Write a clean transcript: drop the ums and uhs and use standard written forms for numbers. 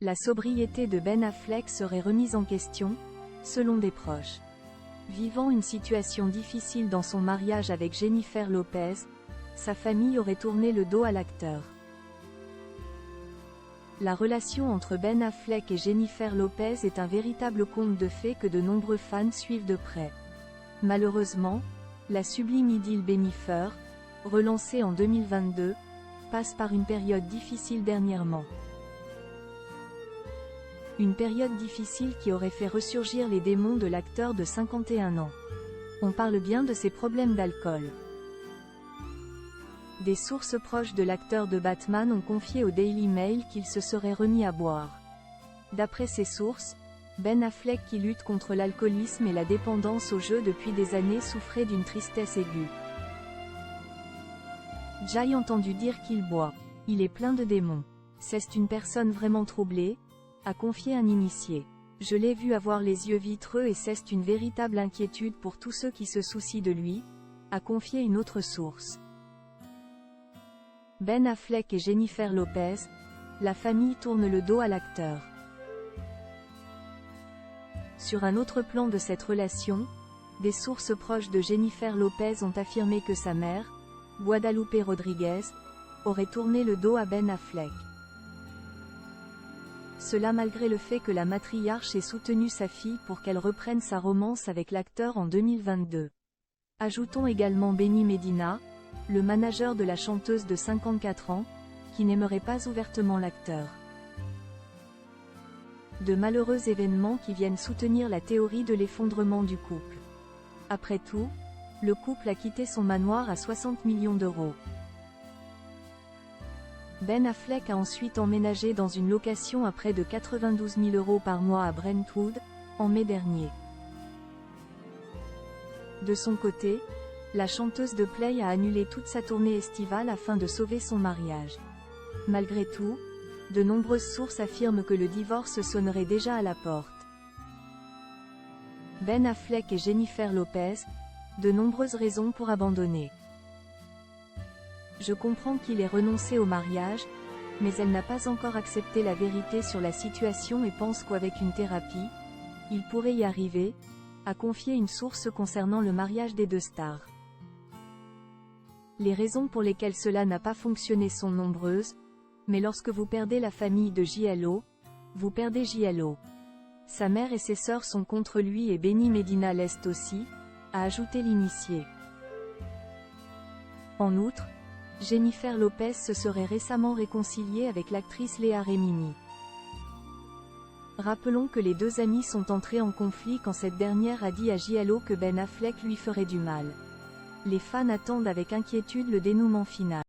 La sobriété de Ben Affleck serait remise en question, selon des proches. Vivant une situation difficile dans son mariage avec Jennifer Lopez, sa famille aurait tourné le dos à l'acteur. La relation entre Ben Affleck et Jennifer Lopez est un véritable conte de fées que de nombreux fans suivent de près. Malheureusement, la sublime idylle Bennifer, relancée en 2022, passe par une période difficile dernièrement. Une période difficile qui aurait fait ressurgir les démons de l'acteur de 51 ans. On parle bien de ses problèmes d'alcool. Des sources proches de l'acteur de Batman ont confié au Daily Mail qu'il se serait remis à boire. D'après ces sources, Ben Affleck, qui lutte contre l'alcoolisme et la dépendance aux jeux depuis des années, souffrait d'une tristesse aiguë. J'ai entendu dire qu'il boit. Il est plein de démons. C'est une personne vraiment troublée, a confié un initié. Je l'ai vu avoir les yeux vitreux et c'est une véritable inquiétude pour tous ceux qui se soucient de lui, a confié une autre source. Ben Affleck et Jennifer Lopez, la famille tourne le dos à l'acteur. Sur un autre plan de cette relation, des sources proches de Jennifer Lopez ont affirmé que sa mère, Guadalupe Rodriguez, aurait tourné le dos à Ben Affleck. Cela malgré le fait que la matriarche ait soutenu sa fille pour qu'elle reprenne sa romance avec l'acteur en 2022. Ajoutons également Benny Medina, le manager de la chanteuse de 54 ans, qui n'aimerait pas ouvertement l'acteur. De malheureux événements qui viennent soutenir la théorie de l'effondrement du couple. Après tout, le couple a quitté son manoir à 60 millions d'euros. Ben Affleck a ensuite emménagé dans une location à près de 92 000 € par mois à Brentwood, en mai dernier. De son côté, la chanteuse de Play a annulé toute sa tournée estivale afin de sauver son mariage. Malgré tout, de nombreuses sources affirment que le divorce sonnerait déjà à la porte. Ben Affleck et Jennifer Lopez, de nombreuses raisons pour abandonner. Je comprends qu'il ait renoncé au mariage, mais elle n'a pas encore accepté la vérité sur la situation et pense qu'avec une thérapie, il pourrait y arriver, a confié une source concernant le mariage des deux stars. Les raisons pour lesquelles cela n'a pas fonctionné sont nombreuses, mais lorsque vous perdez la famille de JLo, vous perdez JLo. Sa mère et ses sœurs sont contre lui et Benny Medina l'est aussi, a ajouté l'initié. En outre, Jennifer Lopez se serait récemment réconciliée avec l'actrice Léa Remini. Rappelons que les deux amis sont entrés en conflit quand cette dernière a dit à JLo que Ben Affleck lui ferait du mal. Les fans attendent avec inquiétude le dénouement final.